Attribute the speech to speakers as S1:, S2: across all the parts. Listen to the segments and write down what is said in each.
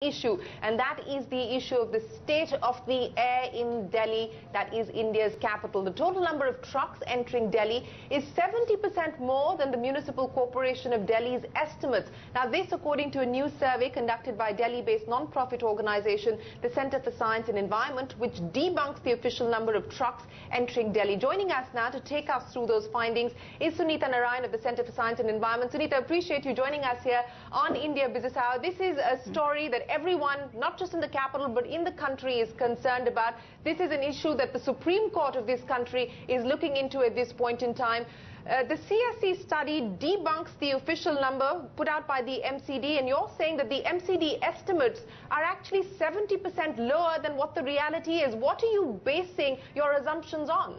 S1: issue, and that is the issue of the state of the air in Delhi, that is India's capital. The total number of trucks entering Delhi is 70% more than the Municipal Corporation of Delhi's estimates. Now this according to a new survey conducted by Delhi-based non-profit organization, the Centre for Science and Environment, which debunks the official number of trucks entering Delhi. Joining us now to take us through those findings is Sunita Narain of the Centre for Science and Environment. Sunita, appreciate you joining us here on India Business Hour. This is a story that everyone, not just in the capital but in the country, is concerned about. This is an issue that the Supreme Court of this country is looking into at this point in time. The CSE study debunks the official number put out by the MCD, and you're saying that the MCD estimates are actually 70% lower than what the reality is. What are you basing your assumptions on?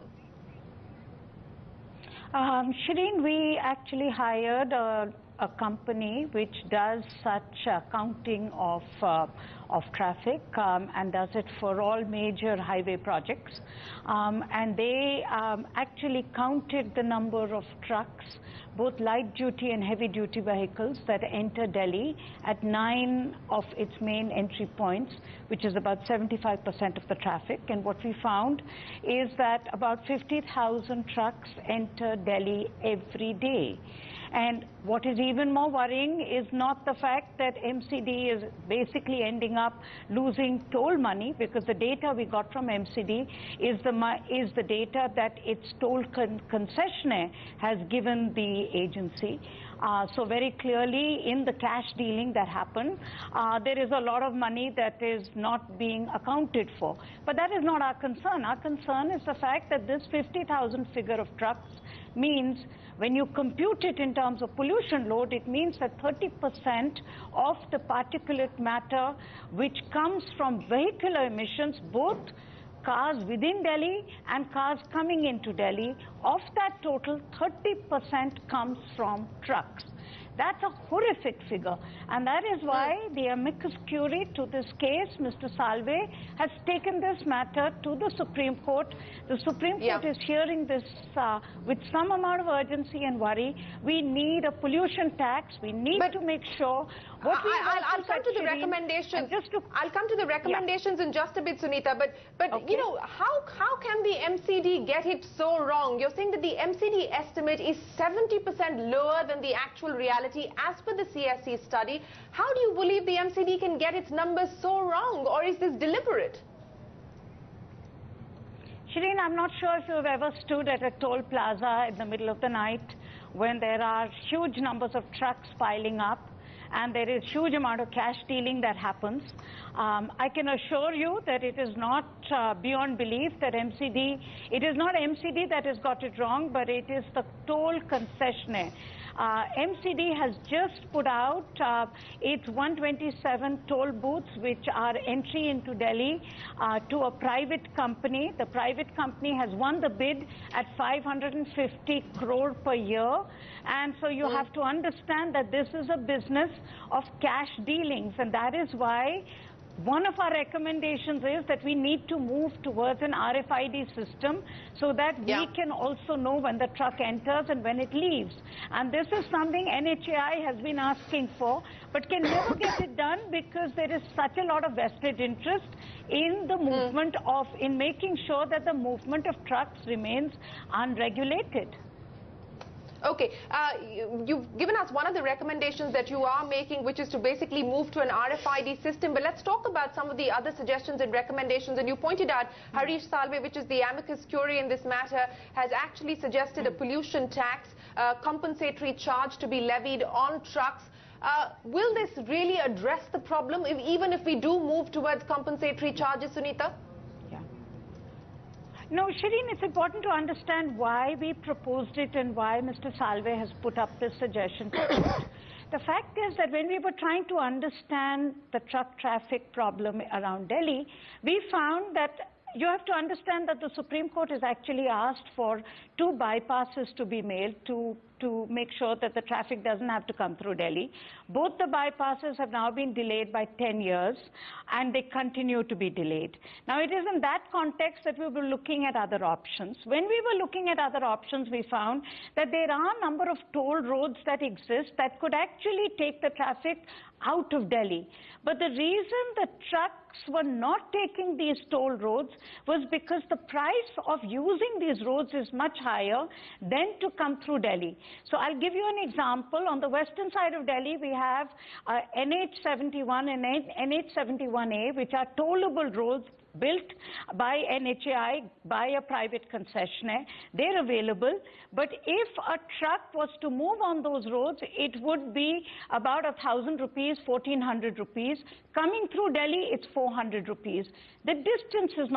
S2: Shireen, we actually hired a company which does such counting of traffic and does it for all major highway projects. And they actually counted the number of trucks, both light duty and heavy duty vehicles, that enter Delhi at 9 of its main entry points, which is about 75% of the traffic. And what we found is that about 50,000 trucks enter Delhi every day. And what is even more worrying is not the fact that MCD is basically ending up losing toll money, because the data we got from MCD is the data that its toll concessionaire has given the agency. So very clearly in the cash dealing that happened, there is a lot of money that is not being accounted for. But that is not our concern. Our concern is the fact that this 50,000 figure of trucks means, when you compute it in terms of pollution load, it means that 30% of the particulate matter which comes from vehicular emissions, both cars within Delhi and cars coming into Delhi, of that total, 30% comes from trucks. That's a horrific figure, and that is why the amicus curiae to this case, Mr. Salve, has taken this matter to the Supreme Court. The Supreme Court is hearing this with some amount of urgency and worry. We need a pollution tax. We need to make sure.
S1: I'll come to the recommendations. I'll come to the recommendations in just a bit, Sunita. But okay, you know, how can the MCD get it so wrong? You're saying that the MCD estimate is 70% lower than the actual reality as per the CSE study. How do you believe the MCD can get its numbers so wrong, or is this deliberate?
S2: Shireen, I'm not sure if you've ever stood at a toll plaza in the middle of the night when there are huge numbers of trucks piling up and there is huge amount of cash dealing that happens. I can assure you that it is not beyond belief that it is not MCD that has got it wrong, but it is the toll concessionaire. MCD has just put out its 127 toll booths which are entry into Delhi to a private company. The private company has won the bid at 550 crore per year, and so you have to understand that this is a business of cash dealings, and that is why one of our recommendations is that we need to move towards an RFID system so that we can also know when the truck enters and when it leaves. And this is something NHAI has been asking for, but can never get it done because there is such a lot of vested interest in the movement in making sure that the movement of trucks remains unregulated.
S1: Okay, you've given us one of the recommendations that you are making, which is to basically move to an RFID system. But let's talk about some of the other suggestions and recommendations. And you pointed out, Harish Salve, which is the amicus curiae in this matter, has actually suggested a pollution tax, compensatory charge to be levied on trucks. Will this really address the problem, even if we do move towards compensatory charges, Sunita?
S2: No, Shireen, it's important to understand why we proposed it and why Mr. Salve has put up this suggestion. The fact is that when we were trying to understand the truck traffic problem around Delhi, we found that you have to understand that the Supreme Court has actually asked for 2 bypasses to be made to to make sure that the traffic doesn't have to come through Delhi. Both the bypasses have now been delayed by 10 years, and they continue to be delayed. Now, it is in that context that we were looking at other options. When we were looking at other options, we found that there are a number of toll roads that exist that could actually take the traffic out of Delhi. But the reason the trucks were not taking these toll roads was because the price of using these roads is much higher than to come through Delhi. So I'll give you an example. On the western side of Delhi, we have NH71 and NH71A, which are tollable roads built by NHAI, by a private concessionaire. They're available, but if a truck was to move on those roads, it would be about 1,000 rupees, 1,400 rupees. Coming through Delhi, it's 400 rupees. The distance is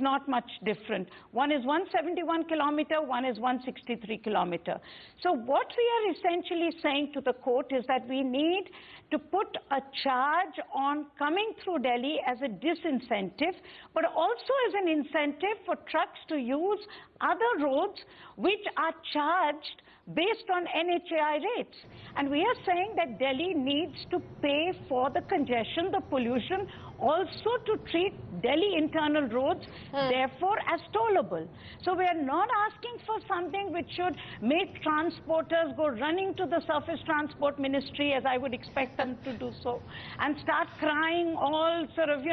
S2: not much different. One is 171 kilometer, one is 163 kilometer. So what we are essentially saying to the court is that we need to put a charge on coming through Delhi as a disincentive, but also as an incentive for trucks to use other roads which are charged based on NHAI rates. And we are saying that Delhi needs to pay for the congestion, the pollution, also to treat Delhi internal roads, therefore, as tollable. So we are not asking for something which should make transporters go running to the Surface Transport Ministry, as I would expect them to do so, and start crying all sort of,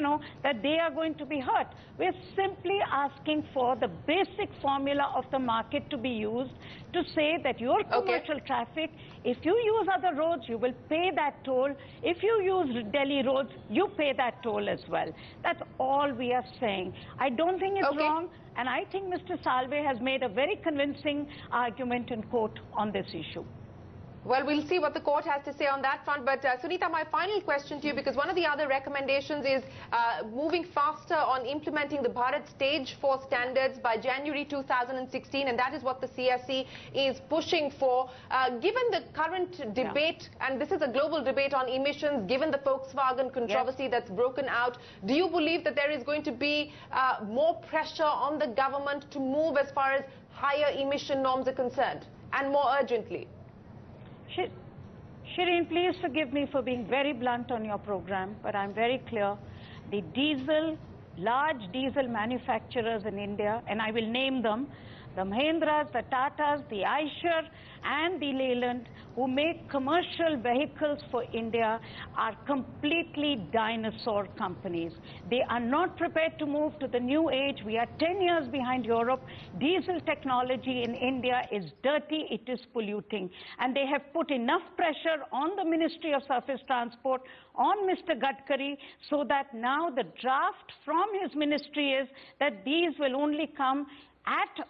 S2: that they are going to be hurt. We're simply asking for the basic formula of the market to be used to say that your commercial traffic, if you use other roads, you will pay that toll. If you use Delhi roads, you pay that toll as well. That's all we are saying. I don't think it's wrong, and I think Mr. Salve has made a very convincing argument in court on this issue.
S1: Well, we'll see what the court has to say on that front. But Sunita, my final question to you, because one of the other recommendations is moving faster on implementing the Bharat Stage 4 standards by January 2016, and that is what the CSE is pushing for. Given the current debate, and this is a global debate on emissions, given the Volkswagen controversy that's broken out, do you believe that there is going to be more pressure on the government to move as far as higher emission norms are concerned, and more urgently?
S2: Shireen, please forgive me for being very blunt on your program, but I'm very clear. The large diesel manufacturers in India, and I will name them, the Mahindras, the Tatas, the Eicher, and the Leyland, who make commercial vehicles for India, are completely dinosaur companies. They are not prepared to move to the new age. We are 10 years behind Europe. Diesel technology in India is dirty, it is polluting. And they have put enough pressure on the Ministry of Surface Transport, on Mr. Gadkari, so that now the draft from his ministry is that these will only come at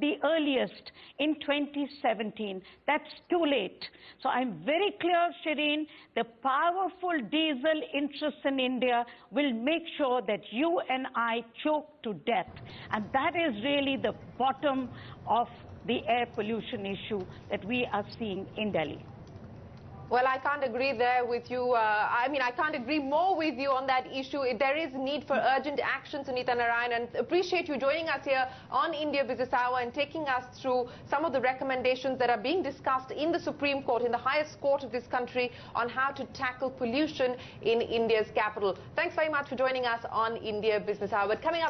S2: the earliest in 2017. That's too late. So I'm very clear, Shireen, the powerful diesel interests in India will make sure that you and I choke to death. And that is really the bottom of the air pollution issue that we are seeing in Delhi.
S1: Well, I can't agree there with you. I can't agree more with you on that issue. There is need for urgent action, Sunita Narain, and appreciate you joining us here on India Business Hour and taking us through some of the recommendations that are being discussed in the Supreme Court, in the highest court of this country, on how to tackle pollution in India's capital. Thanks very much for joining us on India Business Hour. But coming up